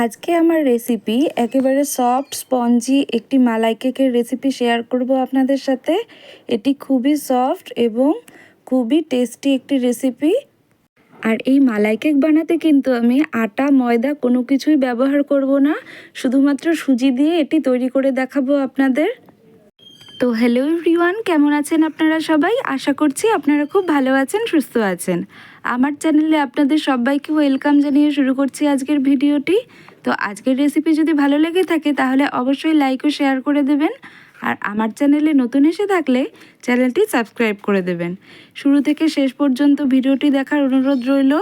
আজকে আমার রেসিপি একেবারে সফট স্পঞ্জি একটি মালাই কেকের রেসিপি শেয়ার করব আপনাদের সাথে। এটি খুবই সফট এবং খুবই টেস্টি একটি রেসিপি। আর এই মালাই কেক বানাতে কিন্তু আমি আটা ময়দা কোনো কিছুই ব্যবহার করব না, শুধুমাত্র সুজি দিয়ে এটি তৈরি করে দেখাবো আপনাদের। তো হ্যালো এভরিওয়ান, কেমন আছেন আপনারা সবাই? আশা করছি আপনারা খুব ভালো আছেন, সুস্থ আছেন। আমার চ্যানেলে আপনাদের সবাইকে ওয়েলকাম জানিয়ে শুরু করছি আজকের ভিডিওটি। তো আজকের রেসিপি যদি ভালো লেগে থাকে তাহলে অবশ্যই লাইক ও শেয়ার করে দেবেন। আর আমার চ্যানেলে নতুন এসে থাকলে চ্যানেলটি সাবস্ক্রাইব করে দেবেন। শুরু থেকে শেষ পর্যন্ত ভিডিওটি দেখার অনুরোধ রইল।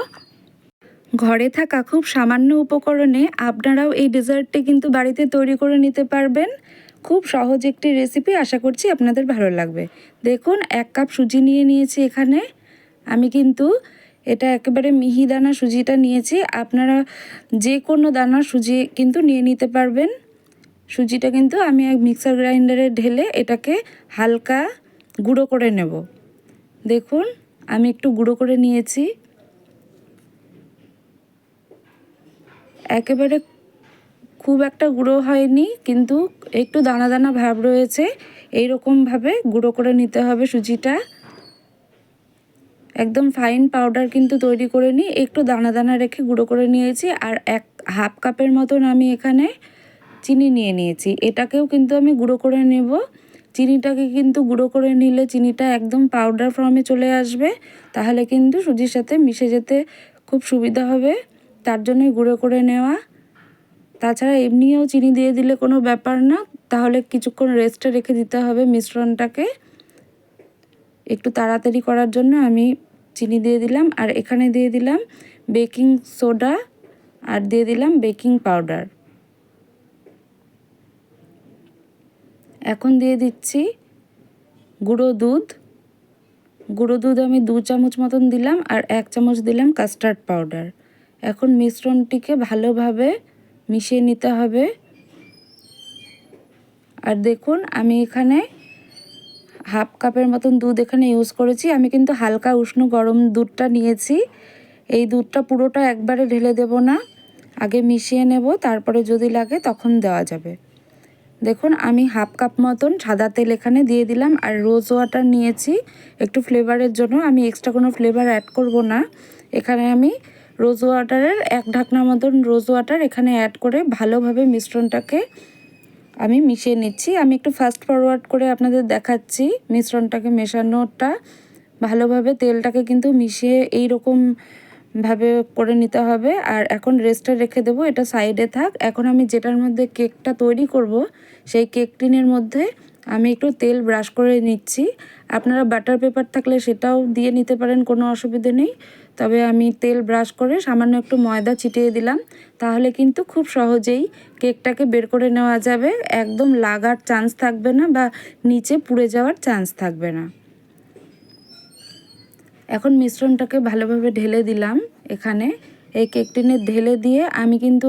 ঘরে থাকা খুব সামান্য উপকরণে আপনারাও এই ডেজার্টটি কিন্তু বাড়িতে তৈরি করে নিতে পারবেন। খুব সহজ একটি রেসিপি, আশা করছি আপনাদের ভালো লাগবে। দেখুন, 1 কাপ সুজি নিয়ে নিয়েছি এখানে। আমি কিন্তু এটা একেবারে মিহি দানা সুজিটা নিয়েছি, আপনারা যে কোনো দানা সুজি কিন্তু নিয়ে নিতে পারবেন। সুজিটা কিন্তু আমি এক মিক্সার গ্রাইন্ডারে ঢেলে এটাকে হালকা গুঁড়ো করে নেব। দেখুন, আমি একটু গুঁড়ো করে নিয়েছি। একেবারে খুব একটা গুঁড়ো হয়নি, কিন্তু একটু দানা দানা ভাব রয়েছে। এই রকমভাবে গুঁড়ো করে নিতে হবে সুজিটা। একদম ফাইন পাউডার কিন্তু তৈরি করে নিই, একটু দানা দানা রেখে গুঁড়ো করে নিয়েছি। আর হাফ কাপের মতন আমি এখানে চিনি নিয়ে নিয়েছি, এটাকেও কিন্তু আমি গুঁড়ো করে নেব। চিনিটাকে কিন্তু গুঁড়ো করে নিলে চিনিটা একদম পাউডার ফর্মে চলে আসবে, তাহলে কিন্তু সুজির সাথে মিশে যেতে খুব সুবিধা হবে, তার জন্যই গুঁড়ো করে নেওয়া। তাছাড়া এমনিও চিনি দিয়ে দিলে কোনো ব্যাপার না, তাহলে কিছুক্ষণ রেস্টে রেখে দিতে হবে মিশ্রণটাকে। একটু তাড়াতাড়ি করার জন্য আমি চিনি দিয়ে দিলাম, আর এখানে দিয়ে দিলাম বেকিং সোডা, আর দিয়ে দিলাম বেকিং পাউডার। এখন দিয়ে দিচ্ছি গুঁড়ো দুধ। গুঁড়ো দুধ আমি 2 চামচ মতন দিলাম, আর 1 চামচ দিলাম কাস্টার্ড পাউডার। এখন মিশ্রণটিকে ভালোভাবে মিশিয়ে নিতে হবে। আর দেখুন, আমি এখানে হাফ কাপের মতন দুধ এখানে ইউজ করেছি। আমি কিন্তু হালকা উষ্ণ গরম দুধটা নিয়েছি। এই দুধটা পুরোটা একবারে ঢেলে দেব না, আগে মিশিয়ে নেব, তারপরে যদি লাগে তখন দেওয়া যাবে। দেখুন, আমি হাফ কাপ মতন সাদা তেল এখানে দিয়ে দিলাম, আর রোজ ওয়াটার নিয়েছি একটু ফ্লেভারের জন্য। আমি এক্সট্রা কোনো ফ্লেভার অ্যাড করব না। এখানে আমি রোজ ওয়াটারের 1 ঢাকনা মতন রোজ ওয়াটার এখানে অ্যাড করে ভালোভাবে মিশ্রণটাকে আমি মিশিয়ে নিচ্ছি। আমি একটু ফাস্ট ফরওয়ার্ড করে আপনাদের দেখাচ্ছি মিশ্রণটাকে মেশানোটা। ভালোভাবে তেলটাকে কিন্তু মিশিয়ে এই রকম ভাবে করে নিতে হবে। আর এখন রেস্টে রেখে দেবো, এটা সাইডে থাক। এখন আমি যেটার মধ্যে কেকটা তৈরি করব, সেই কেক টিনের মধ্যে আমি একটু তেল ব্রাশ করে নিচ্ছি। আপনারা বাটার পেপার থাকলে সেটাও দিয়ে নিতে পারেন, কোনো অসুবিধে নেই। তবে আমি তেল ব্রাশ করে সামান্য একটু ময়দা ছিটিয়ে দিলাম, তাহলে কিন্তু খুব সহজেই কেকটাকে বের করে নেওয়া যাবে। একদম লাগার চান্স থাকবে না, বা নিচে পুড়ে যাওয়ার চান্স থাকবে না। এখন মিশ্রণটাকে ভালোভাবে ঢেলে দিলাম এখানে। এই কেক টিনে ঢেলে দিয়ে আমি কিন্তু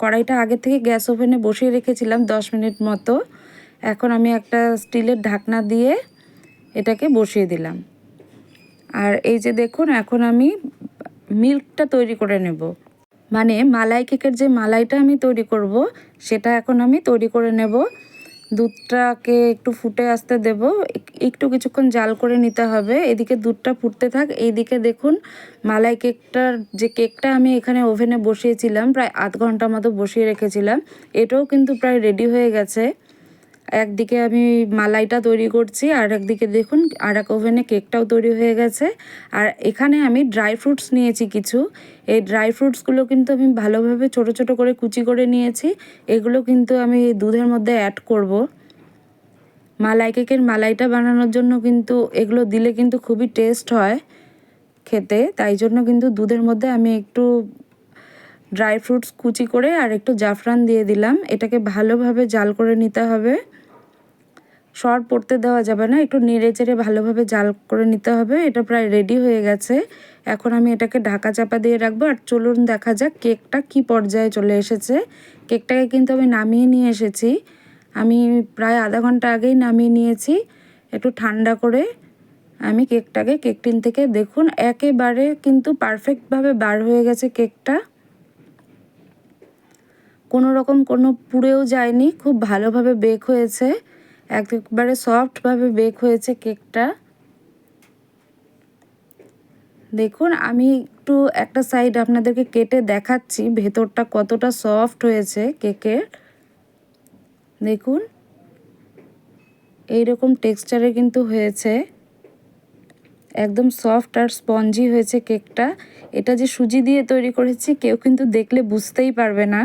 কড়াইটা আগে থেকে গ্যাস ওভেনে বসিয়ে রেখেছিলাম 10 মিনিট মতো। এখন আমি একটা স্টিলের ঢাকনা দিয়ে এটাকে বসিয়ে দিলাম। আর এই যে দেখুন, এখন আমি মিল্কটা তৈরি করে নেব, মানে মালাই কেকের যে মালাইটা আমি তৈরি করব সেটা এখন আমি তৈরি করে নেব। দুধটাকে একটু ফুটে আসতে দেব, একটু কিছুক্ষণ জাল করে নিতে হবে। এদিকে দুধটা ফুটতে থাক, এইদিকে দেখুন মালাই যে কেকটা আমি এখানে ওভেনে বসিয়েছিলাম, প্রায় আধ ঘন্টা মতো বসিয়ে রেখেছিলাম, এটাও কিন্তু প্রায় রেডি হয়ে গেছে। একদিকে আমি মালাইটা তৈরি করছি, আর একদিকে দেখুন আর এক ওভেনে কেকটাও তৈরি হয়ে গেছে। আর এখানে আমি ড্রাই ফ্রুটস নিয়েছি কিছু। এই ড্রাই ফ্রুটসগুলো কিন্তু আমি ভালোভাবে ছোট ছোট করে কুচি করে নিয়েছি। এগুলো কিন্তু আমি দুধের মধ্যে অ্যাড করব। মালাই কেকের মালাইটা বানানোর জন্য কিন্তু এগুলো দিলে কিন্তু খুবই টেস্ট হয় খেতে, তাই জন্য কিন্তু দুধের মধ্যে আমি একটু ড্রাই ফ্রুটস কুচি করে আর একটু জাফরান দিয়ে দিলাম। এটাকে ভালোভাবে জাল করে নিতে হবে, সর পড়তে দেওয়া যাবে না, একটু নেড়ে চেড়ে ভালোভাবে জাল করে নিতে হবে। এটা প্রায় রেডি হয়ে গেছে। এখন আমি এটাকে ঢাকা চাপা দিয়ে রাখবো। আর চলুন দেখা যাক কেকটা কি পর্যায়ে চলে এসেছে। কেকটাকে কিন্তু আমি নামিয়ে নিয়ে এসেছি, আমি প্রায় আধা ঘন্টা আগেই নামিয়ে নিয়েছি একটু ঠান্ডা করে। আমি কেকটাকে কেক টিন থেকে দেখুন একেবারে কিন্তু পারফেক্টভাবে বার হয়ে গেছে কেকটা। কোনো রকম কোনো পুড়েও যায়নি, খুব ভালোভাবে বেক হয়েছে, একেবারে সফটভাবে বেক হয়েছে কেকটা। দেখুন আমি একটু একটা সাইড আপনাদেরকে কেটে দেখাচ্ছি ভেতরটা কতটা সফট হয়েছে কেকের। দেখুন এইরকম টেক্সচারে কিন্তু হয়েছে, একদম সফট আর স্পঞ্জি হয়েছে কেকটা। এটা যে সুজি দিয়ে তৈরি করেছি কেউ কিন্তু দেখলে বুঝতেই পারবে না।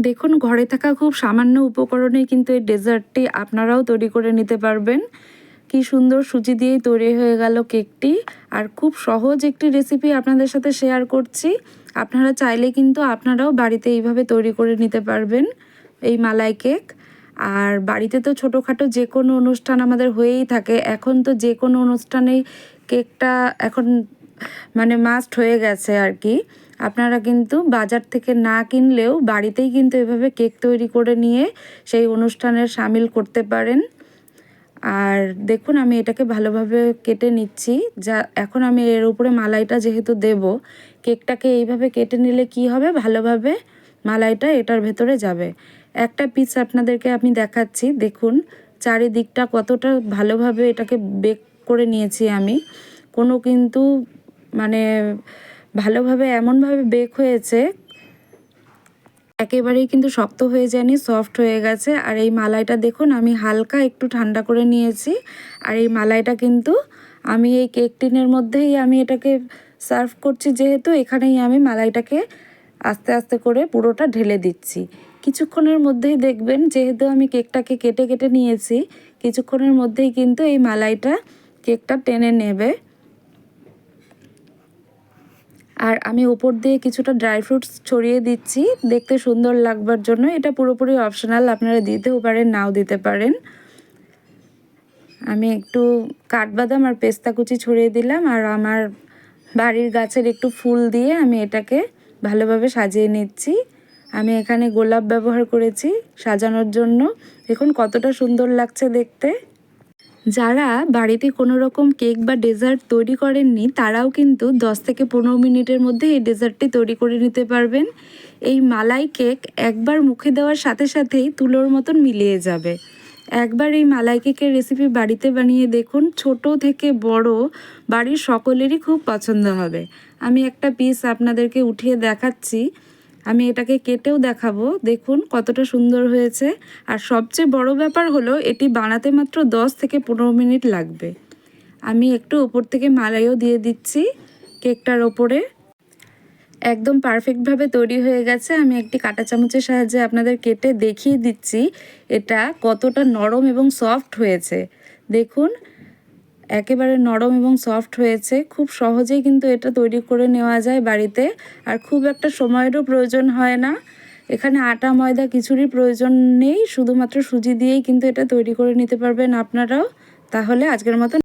দেখুন ঘরে থাকা খুব সামান্য উপকরণে কিন্তু এই ডেজার্টটি আপনারাও তৈরি করে নিতে পারবেন। কি সুন্দর সুজি দিয়েই তৈরি হয়ে গেল কেকটি। আর খুব সহজ একটি রেসিপি আপনাদের সাথে শেয়ার করছি। আপনারা চাইলে কিন্তু আপনারাও বাড়িতে এইভাবে তৈরি করে নিতে পারবেন এই মালাই কেক। আর বাড়িতে তো ছোটোখাটো যে কোনো অনুষ্ঠান আমাদের হয়েই থাকে, এখন তো যে কোনো অনুষ্ঠানেই কেকটা এখন মানে মাস্ট হয়ে গেছে আর কি। আপনারা কিন্তু বাজার থেকে না কিনলেও বাড়িতেই কিন্তু এভাবে কেক তৈরি করে নিয়ে সেই অনুষ্ঠানের সামিল করতে পারেন। আর দেখুন আমি এটাকে ভালোভাবে কেটে নিচ্ছি। যা এখন আমি এর উপরে মালাইটা যেহেতু দেব, কেকটাকে এইভাবে কেটে নিলে কি হবে, ভালোভাবে মালাইটা এটার ভেতরে যাবে। একটা পিস আপনাদেরকে আমি দেখাচ্ছি, দেখুন চারিদিকটা কতটা ভালোভাবে এটাকে বেক করে নিয়েছি আমি। কোনো কিন্তু মানে ভালোভাবে এমনভাবে বেক হয়েছে, একেবারেই কিন্তু শক্ত হয়ে যায়নি, সফট হয়ে গেছে। আর এই মালাইটা দেখুন আমি হালকা একটু ঠান্ডা করে নিয়েছি। আর এই মালাইটা কিন্তু আমি এই কেক টিনের মধ্যেই আমি এটাকে সার্ভ করছি, যেহেতু এখানেই আমি মালাইটাকে আস্তে আস্তে করে পুরোটা ঢেলে দিচ্ছি। কিছুক্ষণের মধ্যেই দেখবেন, যেহেতু আমি কেকটাকে কেটে কেটে নিয়েছি, কিছুক্ষণের মধ্যেই কিন্তু এই মালাইটা কেকটা টেনে নেবে। আর আমি উপর দিয়ে কিছুটা ড্রাই ফ্রুটস ছড়িয়ে দিচ্ছি দেখতে সুন্দর লাগবার জন্য। এটা পুরোপুরি অপশনাল, আপনারা দিতেও পারেন নাও দিতে পারেন। আমি একটু কাঠবাদাম আর পেস্তা কুচি ছড়িয়ে দিলাম, আর আমার বাড়ির গাছের একটু ফুল দিয়ে আমি এটাকে ভালোভাবে সাজিয়ে নিচ্ছি। আমি এখানে গোলাপ ব্যবহার করেছি সাজানোর জন্য। দেখুন কতটা সুন্দর লাগছে দেখতে। যারা বাড়িতে কোনো রকম কেক বা ডেজার্ট তৈরি করেননি তারাও কিন্তু 10 থেকে 15 মিনিটের মধ্যে এই ডেজার্টটি তৈরি করে নিতে পারবেন। এই মালাই কেক একবার মুখে দেওয়ার সাথে সাথেই তুলোর মতন মিলিয়ে যাবে। একবার এই মালাই কেকের রেসিপি বাড়িতে বানিয়ে দেখুন, ছোট থেকে বড় বাড়ির সকলেরই খুব পছন্দ হবে। আমি একটা পিস আপনাদেরকে উঠিয়ে দেখাচ্ছি, আমি এটাকে কেটেও দেখাবো। দেখুন কতটা সুন্দর হয়েছে। আর সবচেয়ে বড় ব্যাপার হলো এটি বানাতে মাত্র 10 থেকে 15 মিনিট লাগবে। আমি একটু উপর থেকে মালাইও দিয়ে দিচ্ছি কেকটার ওপরে। একদম পারফেক্টভাবে তৈরি হয়ে গেছে। আমি একটি কাঁটা চামচের সাহায্যে আপনাদের কেটে দেখিয়ে দিচ্ছি এটা কতটা নরম এবং সফট হয়েছে। দেখুন একেবারে নরম এবং সফট হয়েছে। খুব সহজেই কিন্তু এটা তৈরি করে নেওয়া যায় বাড়িতে, আর খুব একটা সময়েরও প্রয়োজন হয় না। এখানে আটা ময়দা কিছুরই প্রয়োজন নেই, শুধুমাত্র সুজি দিয়েই কিন্তু এটা তৈরি করে নিতে পারবেন আপনারাও। তাহলে আজকের মতো